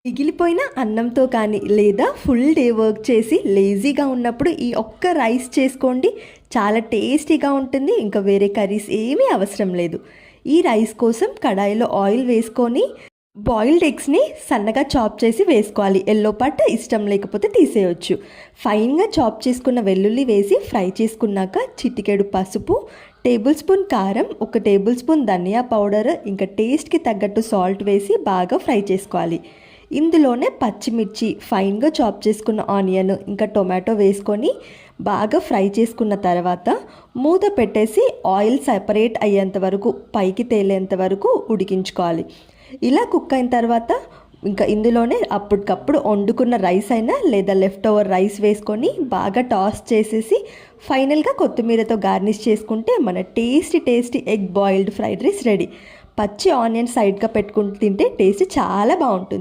మిగిలిపోయిన అన్నంతో కానీ లేదా ఫుల్ డే వర్క్ చేసి లేజీగా ఉన్నప్పుడు ఈ ఒక్క రైస్ చేసుకోండి. చాలా టేస్టీగా ఉంటుంది. ఇంకా వేరే కర్రీస్ ఏమీ అవసరం లేదు. ఈ రైస్ కోసం కడాయిలో ఆయిల్ వేసుకొని బాయిల్డ్ ఎగ్స్ని సన్నగా చాప్ చేసి వేసుకోవాలి. ఎల్లో పార్ట్ ఇష్టం లేకపోతే తీసేయచ్చు. ఫైన్గా చాప్ చేసుకున్న వెల్లుల్లి వేసి ఫ్రై చేసుకున్నాక చిటికెడు పసుపు, టేబుల్ స్పూన్ కారం, 1 టేబుల్ స్పూన్ ధనియా పౌడర్, ఇంకా టేస్ట్కి తగ్గట్టు సాల్ట్ వేసి బాగా ఫ్రై చేసుకోవాలి. ఇందులోనే పచ్చిమిర్చి, ఫైన్గా చాప్ చేసుకున్న ఆనియన్, ఇంకా టొమాటో వేసుకొని బాగా ఫ్రై చేసుకున్న తర్వాత మూత పెట్టేసి ఆయిల్ సెపరేట్ అయ్యేంత వరకు, పైకి తేలేంత వరకు ఉడికించుకోవాలి. ఇలా కుక్ అయిన తర్వాత ఇంకా ఇందులోనే అప్పటికప్పుడు వండుకున్న రైస్ అయినా లేదా లెఫ్ట్ ఓవర్ రైస్ వేసుకొని బాగా టాస్ చేసేసి ఫైనల్గా కొత్తిమీరతో గార్నిష్ చేసుకుంటే మన tasty egg boiled fried rice ready. పచ్చి ఆనియన్ సైడ్గా పెట్టుకుంటూ తింటే టేస్ట్ చాలా బాగుంటుంది.